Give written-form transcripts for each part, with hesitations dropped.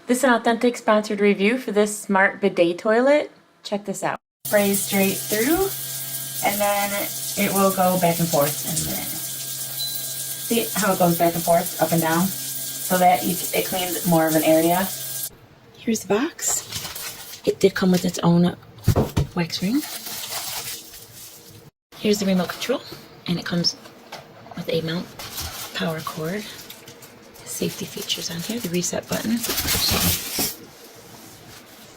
This is an authentic sponsored review for this smart bidet toilet. Check this out. Sprays straight through, and then it will go back and forth. And then see how it goes back and forth, up and down, so that it cleans more of an area. Here's the box. It did come with its own wax ring. Here's the remote control, and it comes with a mount power cord. Safety features on here, the reset button.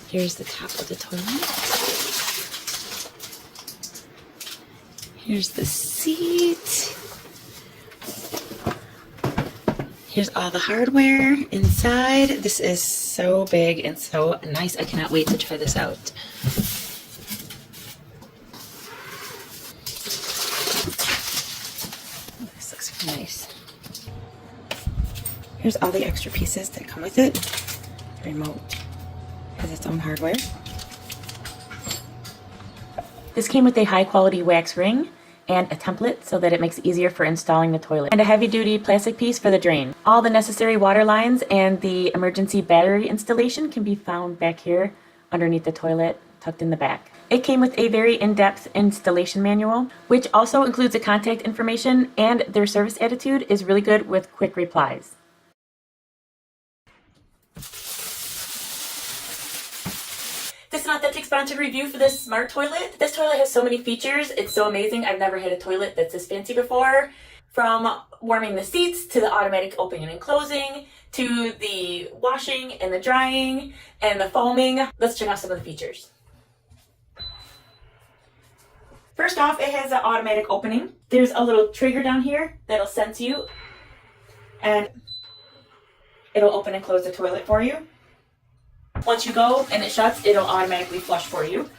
Here's the top of the toilet. Here's the seat. Here's all the hardware inside. This is so big and so nice. I cannot wait to try this out. This looks nice. Here's all the extra pieces that come with it. The remote has its own hardware. This came with a high quality wax ring and a template so that it makes it easier for installing the toilet. And a heavy duty plastic piece for the drain. All the necessary water lines and the emergency battery installation can be found back here underneath the toilet, tucked in the back. It came with a very in-depth installation manual, which also includes the contact information, and their service attitude is really good with quick replies. This is an authentic sponsored review for this smart toilet. This toilet has so many features. It's so amazing. I've never had a toilet that's this fancy before. From warming the seats, to the automatic opening and closing, to the washing and the drying, and the foaming. Let's check out some of the features. First off, it has an automatic opening. There's a little trigger down here that'll sense you, and it'll open and close the toilet for you. Once you go and it shuts, it'll automatically flush for you.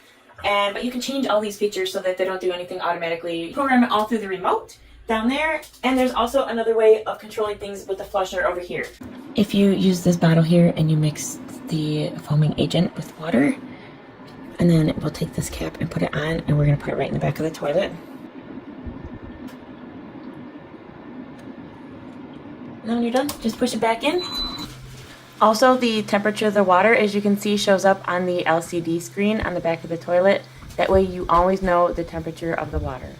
But you can change all these features so that they don't do anything automatically. Program it all through the remote down there. And there's also another way of controlling things with the flusher over here. If you use this bottle here and you mix the foaming agent with water, and then we'll take this cap and put it on, and we're going to put it right in the back of the toilet. And when you're done, just push it back in. Also, the temperature of the water, as you can see, shows up on the LCD screen on the back of the toilet. That way you always know the temperature of the water.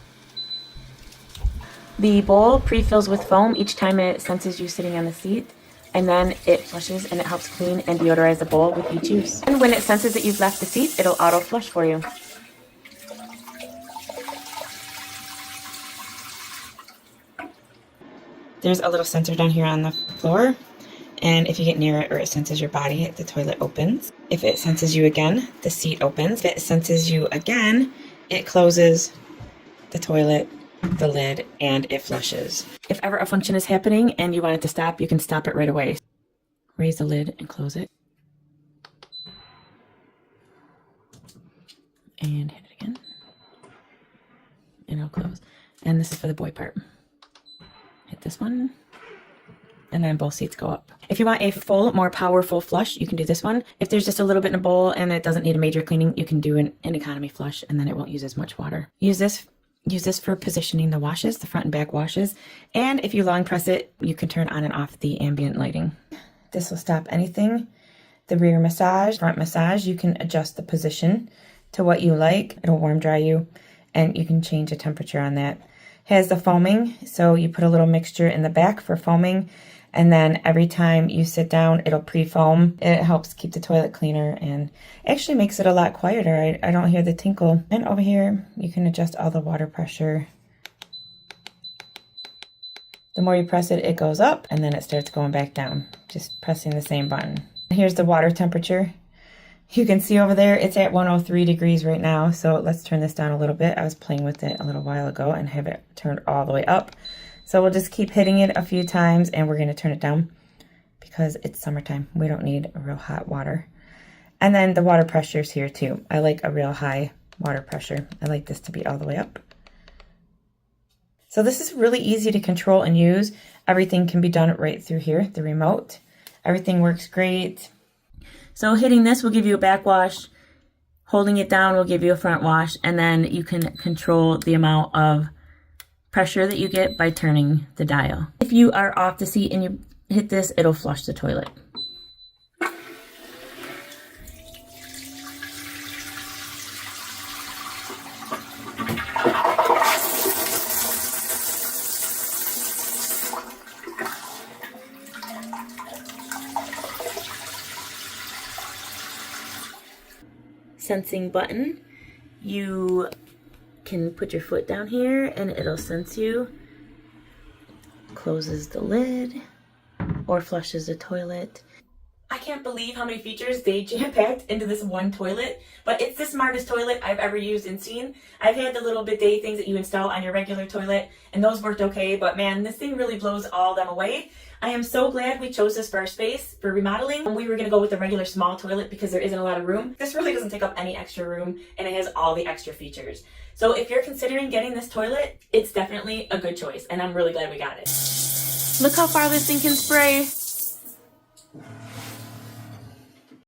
The bowl pre-fills with foam each time it senses you sitting on the seat, and then it flushes and it helps clean and deodorize the bowl with each use. And when it senses that you've left the seat, it'll auto flush for you. There's a little sensor down here on the floor. And if you get near it or it senses your body, the toilet opens. If it senses you again, the seat opens. If it senses you again, it closes the toilet, the lid, and it flushes. If ever a function is happening and you want it to stop, you can stop it right away. Raise the lid and close it. And hit it again. And it'll close. And this is for the boy part. Hit this one. And then both seats go up. If you want a full, more powerful flush, you can do this one. If there's just a little bit in a bowl and it doesn't need a major cleaning, you can do an economy flush, and then it won't use as much water. Use this for positioning the washes, the front and back washes. And if you long press it, you can turn on and off the ambient lighting. This will stop anything. The rear massage, front massage, you can adjust the position to what you like. It'll warm dry you, and you can change the temperature on that. It has the foaming, so you put a little mixture in the back for foaming. And then every time you sit down, it'll pre-foam. It helps keep the toilet cleaner and actually makes it a lot quieter. I don't hear the tinkle. And over here, you can adjust all the water pressure. The more you press it, it goes up, and then it starts going back down, just pressing the same button. Here's the water temperature. You can see over there, it's at 103 degrees right now. So let's turn this down a little bit. I was playing with it a little while ago and have it turned all the way up. So we'll just keep hitting it a few times, and we're going to turn it down because it's summertime. We don't need real hot water. And then the water pressure is here too. I like a real high water pressure. I like this to be all the way up. So this is really easy to control and use. Everything can be done right through here, the remote. Everything works great. So hitting this will give you a back wash. Holding it down will give you a front wash, and then you can control the amount of pressure that you get by turning the dial. If you are off the seat and you hit this, it'll flush the toilet. sensing button. You can put your foot down here and it'll sense you. Closes the lid or flushes the toilet. I can't believe how many features they jam-packed into this one toilet, but it's the smartest toilet I've ever used and seen. I've had the little bidet things that you install on your regular toilet, and those worked okay, but man, this thing really blows all them away. I am so glad we chose this for our space for remodeling. We were gonna go with the regular small toilet because there isn't a lot of room. This really doesn't take up any extra room, and it has all the extra features. So if you're considering getting this toilet, it's definitely a good choice, and I'm really glad we got it. Look how far this thing can spray.